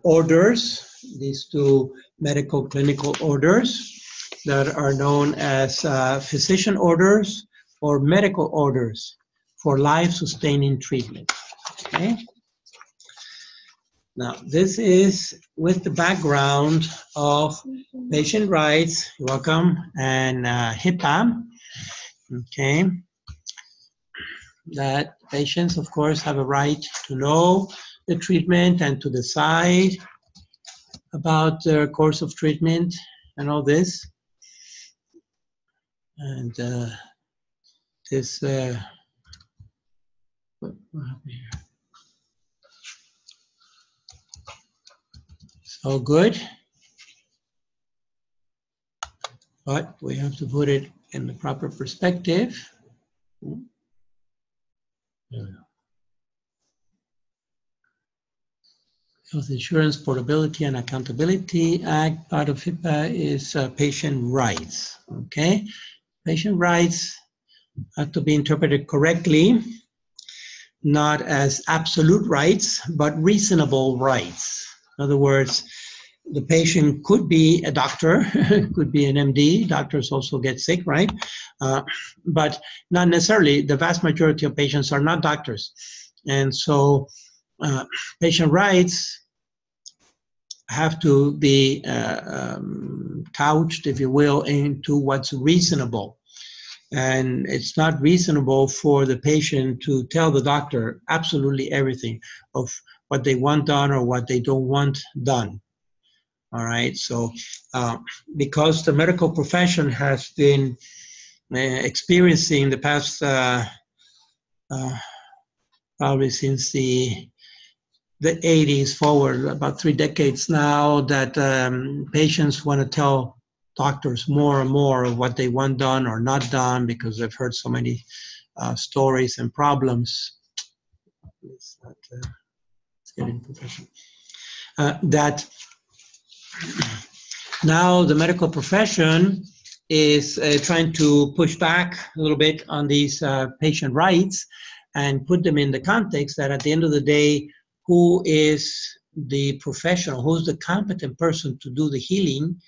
orders, these two medical clinical orders that are known as physician orders or medical orders for life-sustaining treatment. Okay. Now, this is with the background of patient rights, you're welcome, and HIPAA, okay, that patients, of course, have a right to know the treatment and to decide about their course of treatment and all this. And this, what happened here? So good, but we have to put it in the proper perspective. There we go. Health Insurance Portability and Accountability Act, part of HIPAA is patient rights, okay? Patient rights have to be interpreted correctly, not as absolute rights, but reasonable rights. In other words, the patient could be a doctor, could be an MD, doctors also get sick, right? But not necessarily, the vast majority of patients are not doctors. And so patient rights have to be couched, if you will, into what's reasonable. And it's not reasonable for the patient to tell the doctor absolutely everything of what they want done or what they don't want done. All right, so because the medical profession has been experiencing the past, probably since the 80s forward, about 3 decades now, that patients want to tell doctors more and more of what they want done or not done because they've heard so many stories and problems. It's not, it's getting professional. That now the medical profession is trying to push back a little bit on these patient rights and put them in the context that at the end of the day, who is the professional, who's the competent person to do the healing,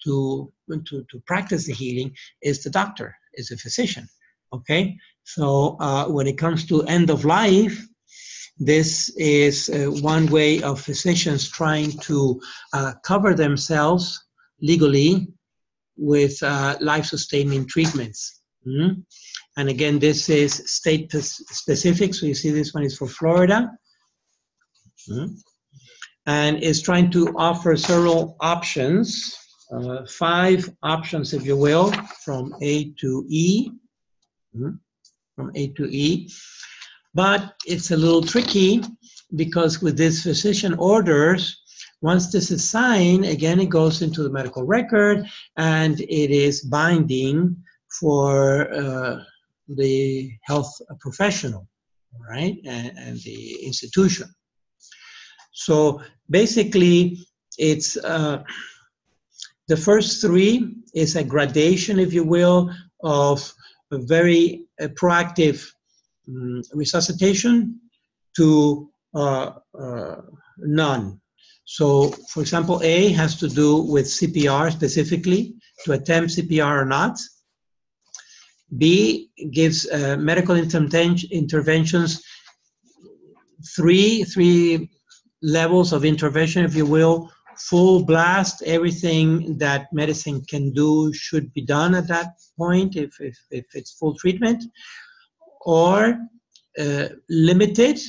to practice the healing, is the doctor, is the physician, okay? So when it comes to end of life, this is one way of physicians trying to cover themselves legally with life-sustaining treatments. And again, this is state specific. So you see this one is for Florida. And is trying to offer several options, 5 options, if you will, from A to E. From A to E. But it's a little tricky because with these physician orders, once this is signed, again, it goes into the medical record and it is binding for the health professional, right, and the institution. So basically, it's the first 3 is a gradation, if you will, of a very proactive resuscitation to none. So, for example, A has to do with CPR specifically, to attempt CPR or not. B gives medical interventions, three levels of intervention, if you will. Full blast, everything that medicine can do should be done at that point if it's full treatment, or limited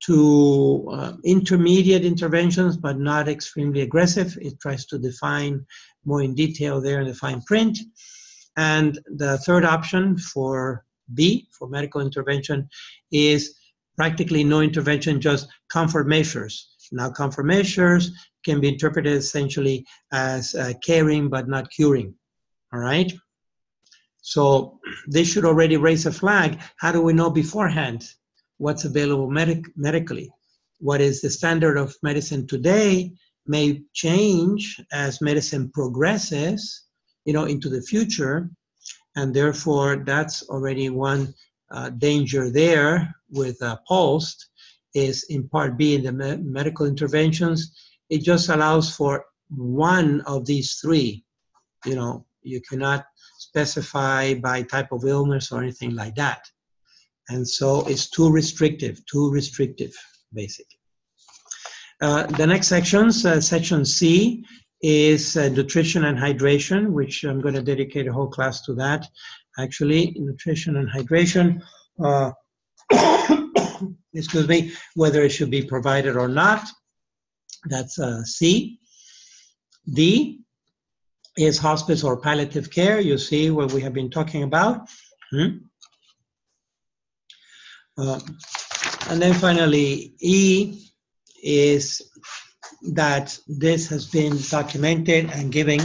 to intermediate interventions, but not extremely aggressive. It tries to define more in detail there in the fine print. And the third option for B, for medical intervention, is practically no intervention, just comfort measures. Now, comfort measures can be interpreted essentially as caring but not curing, all right? So this should already raise a flag. How do we know beforehand what's available medically? What is the standard of medicine today may change as medicine progresses, into the future, and therefore that's already one danger there with PULSed, is in Part B in the medical interventions. It just allows for one of these 3. You cannot specify by type of illness or anything like that. And so it's too restrictive, basically. The next sections, section C, is nutrition and hydration, which I'm going to dedicate a whole class to that. Actually, nutrition and hydration, excuse me, whether it should be provided or not. That's C. D is hospice or palliative care. You see what we have been talking about. And then finally, E is that this has been documented and giving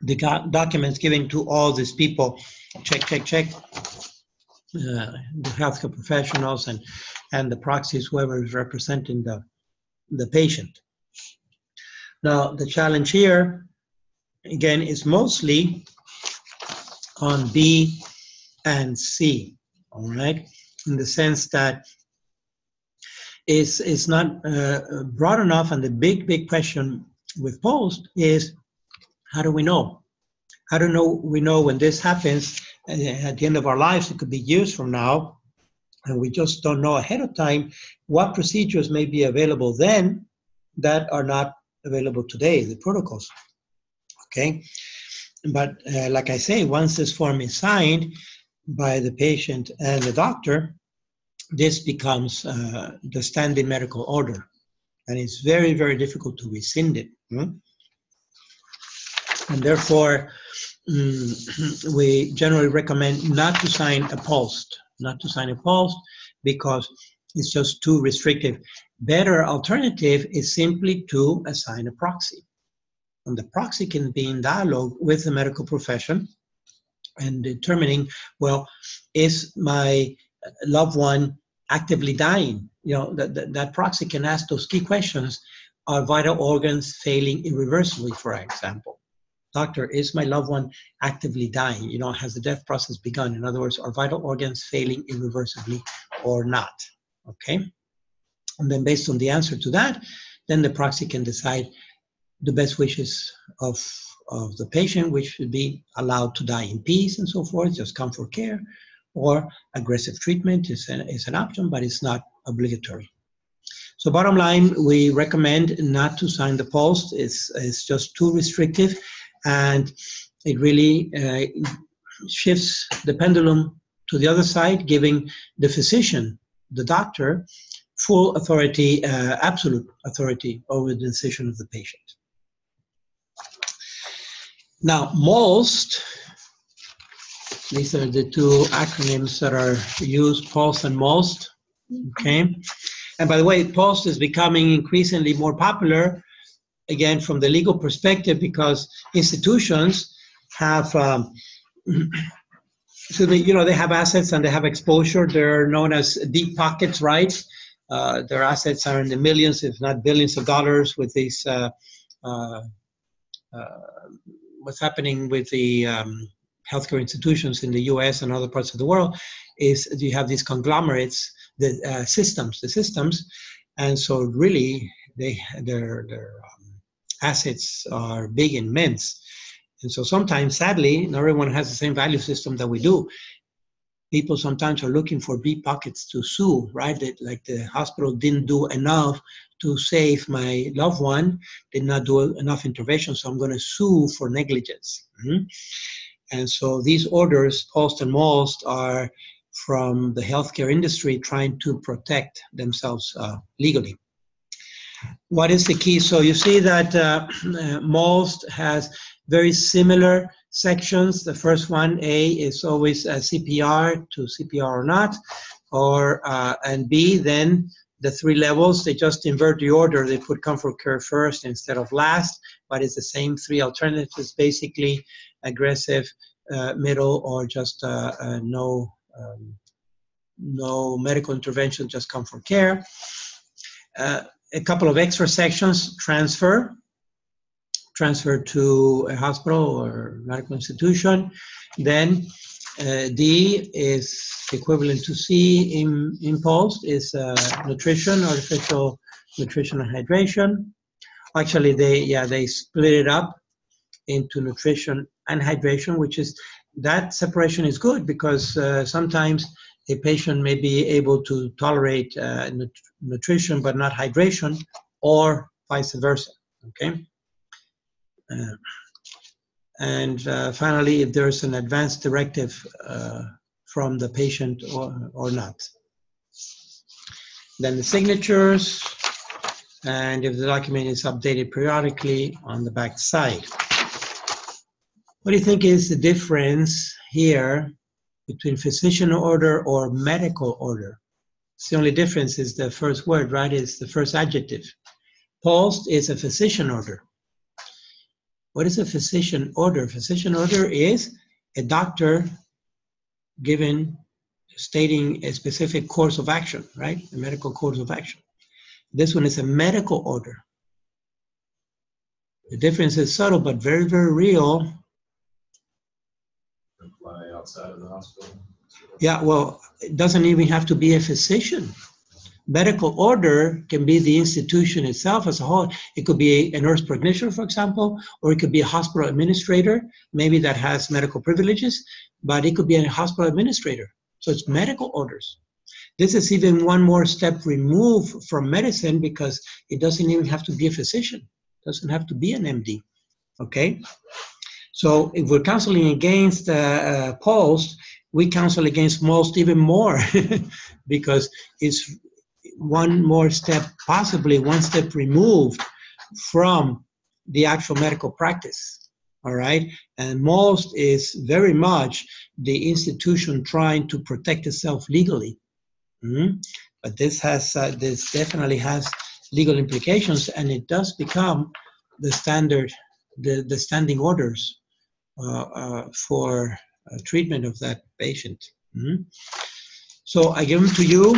the documents given to all these people, check, the healthcare professionals and the proxies, whoever is representing the patient. Now, the challenge here, again, is mostly on B and C, all right? In the sense that it's not broad enough, and the big question with PULSed is, how do we know? How do we know when this happens at the end of our lives? It could be years from now, and we just don't know ahead of time what procedures may be available then that are not available today, the protocols, okay? But like I say, once this form is signed by the patient and the doctor, this becomes the standing medical order, and it's very, very difficult to rescind it. And therefore, we generally recommend not to sign a PULSed, because it's just too restrictive. Better alternative is simply to assign a proxy. And the proxy can be in dialogue with the medical profession and determining, well, is my loved one actively dying? That proxy can ask those key questions. Are vital organs failing irreversibly, for example? Doctor, is my loved one actively dying? Has the death process begun? In other words, are vital organs failing irreversibly or not? Okay? And then based on the answer to that, then the proxy can decide the best wishes of the patient, which should be allowed to die in peace and so forth, just comfort care, or aggressive treatment is an option, but it's not obligatory. So bottom line, we recommend not to sign the post. It's just too restrictive, and it really shifts the pendulum to the other side, giving the physician, the doctor, full authority, absolute authority over the decision of the patient. Now, MOST, these are the two acronyms that are used, POST and MOST, okay? And by the way, POST is becoming increasingly more popular, again, from the legal perspective, because institutions have, so they have assets and they have exposure. They're known as deep pockets, right? Their assets are in the millions, if not billions of dollars with these, what's happening with the healthcare institutions in the US and other parts of the world is you have these conglomerates, the systems, and so really their assets are big and immense. And so sometimes, sadly, not everyone has the same value system that we do. People sometimes are looking for deep pockets to sue, right? Like the hospital didn't do enough to save my loved one, did not do enough intervention, so I'm going to sue for negligence. Mm-hmm. And so these orders, POST and MOST, are from the healthcare industry trying to protect themselves legally. What is the key? So you see that MOST has very similar sections. The first one, A, is always CPR to CPR or not, and B, then the three levels, they just invert the order. They put comfort care first instead of last, but it's the same three alternatives, basically aggressive, middle, or just no medical intervention, just comfort care. A couple of extra sections, transfer to a hospital or medical institution. Then D is equivalent to C in POST, is nutrition, artificial nutrition and hydration. Actually, they split it up into nutrition and hydration, which is, that separation is good because sometimes a patient may be able to tolerate nutrition but not hydration, or vice versa, okay? And finally, if there's an advance directive from the patient or not. Then the signatures, and if the document is updated periodically on the back side. What do you think is the difference here between physician order or medical order? It's the only difference is the first word, right? It's the first adjective. POST is a physician order. What is a physician order? Physician order is a doctor stating a specific course of action, right? A medical course of action. This one is a medical order. The difference is subtle, but very, very real. Apply outside of the hospital. Yeah, well, it doesn't even have to be a physician. Medical order can be the institution itself as a whole. It could be a nurse practitioner, for example, or it could be a hospital administrator, maybe that has medical privileges, but it could be a hospital administrator. So it's medical orders. This is even one more step removed from medicine because it doesn't even have to be a physician. It doesn't have to be an MD, okay? So if we're counseling against POST, we counsel against MOST even more because it's one more step, possibly one step removed from the actual medical practice, all right? And MOST is very much the institution trying to protect itself legally. Mm-hmm. But this definitely has legal implications, and it does become the standard, the standing orders for treatment of that patient. Mm-hmm. So I give them to you.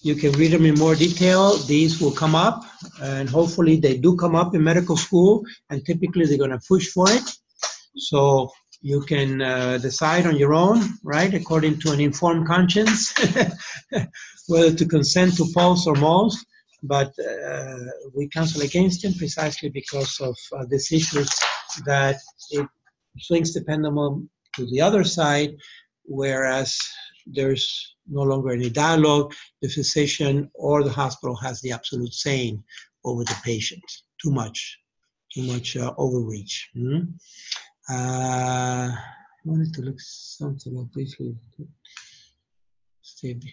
You can read them in more detail. These will come up, and hopefully they do come up in medical school, and typically they're going to push for it. So you can decide on your own, right, according to an informed conscience, whether to consent to POST or MOST. But we counsel against them precisely because of these issues that it swings the pendulum to the other side, whereas there's no longer any dialogue. The physician or the hospital has the absolute saying over the patient. Too much overreach. I wanted to look something up briefly. Can't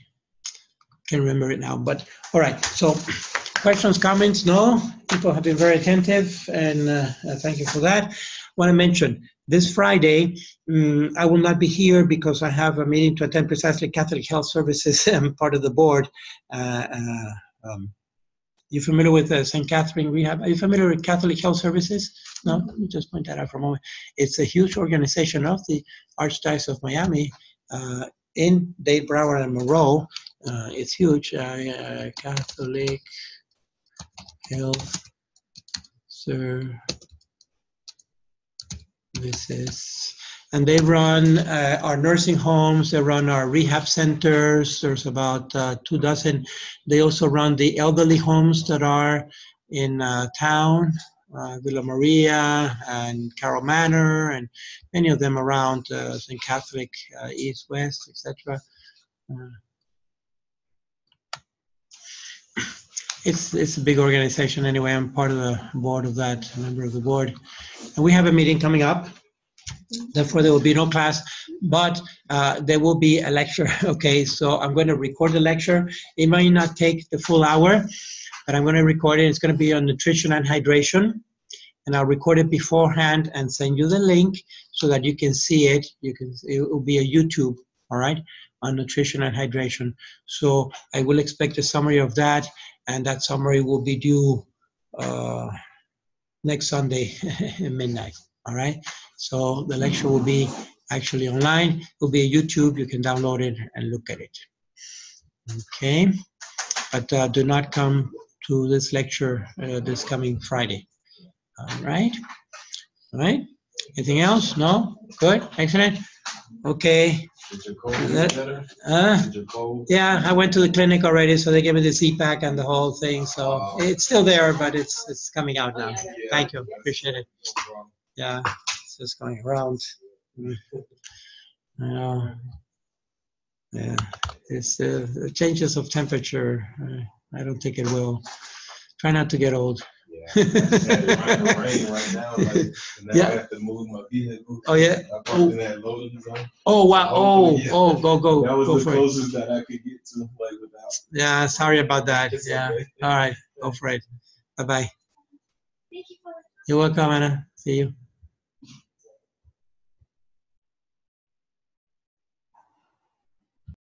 remember it now, but all right. So questions, comments? No? People have been very attentive, and thank you for that. I want to mention this Friday, I will not be here because I have a meeting to attend precisely Catholic Health Services. I'm part of the board. You familiar with St. Catherine Rehab? Are you familiar with Catholic Health Services? No? Let me just point that out for a moment. It's a huge organization of the Archdiocese of Miami in Dade, Broward, and Monroe. It's huge. Catholic Health Services. And they run our nursing homes, they run our rehab centers. There's about 24. They also run the elderly homes that are in town, Villa Maria and Carroll Manor, and many of them around St. Catholic, East, West, etc. It's a big organization anyway. I'm part of the board of that, a member of the board. And we have a meeting coming up. Therefore, there will be no class, but there will be a lecture, okay? So I'm going to record the lecture. It might not take the full hour, but I'm going to record it. It's going to be on nutrition and hydration, and I'll record it beforehand and send you the link so that you can see it. It will be a YouTube, all right, on nutrition and hydration. So I will expect a summary of that, and that summary will be due next Sunday at midnight. All right, so the lecture will be actually online. It will be a YouTube. You can download it and look at it. Okay, but do not come to this lecture this coming Friday. All right, all right. Anything else? No? Good, excellent. Okay. Yeah, I went to the clinic already, so they gave me the CPAC and the whole thing. So it's still there, but it's coming out now. Thank you, appreciate it. Yeah, it's just going around. Yeah, it's the changes of temperature. I don't think it will. Try not to get old. Yeah, rain right now. Like, now I have to move my vehicle. Oh yeah. Oh wow. Go. That was go the closest that I could get to, like without. Yeah, sorry about that. Yeah. Okay. All right, go for it. Bye bye. Thank you. You're welcome, Anna. See you.